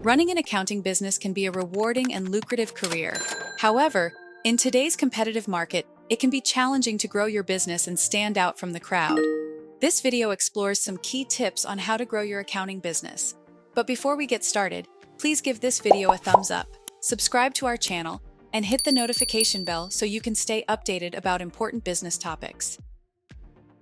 Running an accounting business can be a rewarding and lucrative career. However, in today's competitive market, it can be challenging to grow your business and stand out from the crowd. This video explores some key tips on how to grow your accounting business. But before we get started, please give this video a thumbs up, subscribe to our channel, and hit the notification bell so you can stay updated about important business topics.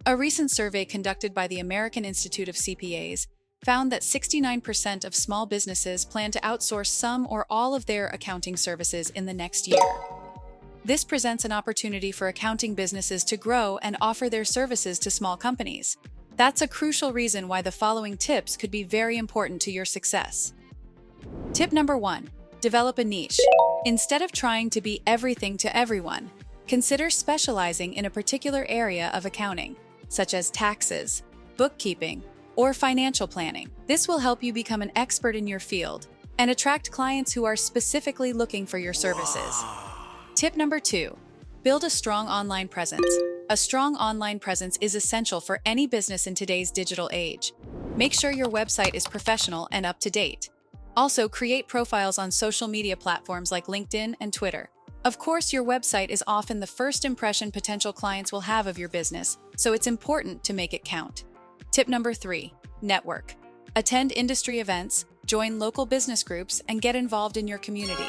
A recent survey conducted by the American Institute of CPAs found that 69% of small businesses plan to outsource some or all of their accounting services in the next year. This presents an opportunity for accounting businesses to grow and offer their services to small companies. That's a crucial reason why the following tips could be very important to your success. Tip number 1. Develop a niche. Instead of trying to be everything to everyone, consider specializing in a particular area of accounting, such as taxes, bookkeeping, or financial planning. This will help you become an expert in your field and attract clients who are specifically looking for your services. Tip number 2. Build a strong online presence. A strong online presence is essential for any business in today's digital age. Make sure your website is professional and up to date. Also, create profiles on social media platforms like LinkedIn and Twitter. Of course, your website is often the first impression potential clients will have of your business, so it's important to make it count. Tip number 3. Network. Attend industry events, join local business groups, and get involved in your community.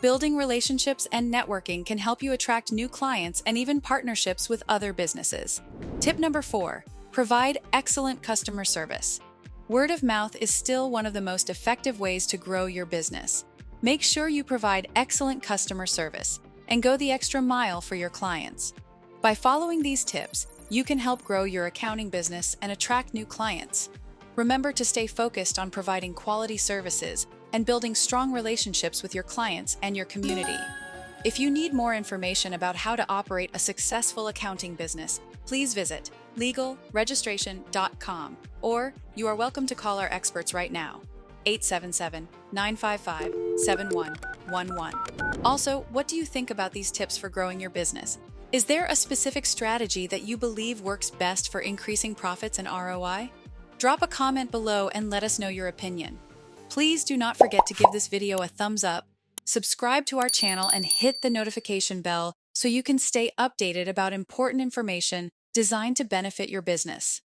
Building relationships and networking can help you attract new clients and even partnerships with other businesses. Tip number 4. Provide excellent customer service. Word of mouth is still one of the most effective ways to grow your business. Make sure you provide excellent customer service and go the extra mile for your clients. By following these tips, you can help grow your accounting business and attract new clients. Remember to stay focused on providing quality services and building strong relationships with your clients and your community. If you need more information about how to operate a successful accounting business, please visit legalregistration.com, or you are welcome to call our experts right now, 877-955-7111. Also, what do you think about these tips for growing your business? Is there a specific strategy that you believe works best for increasing profits and ROI? Drop a comment below and let us know your opinion. Please do not forget to give this video a thumbs up, subscribe to our channel, and hit the notification bell so you can stay updated about important information designed to benefit your business.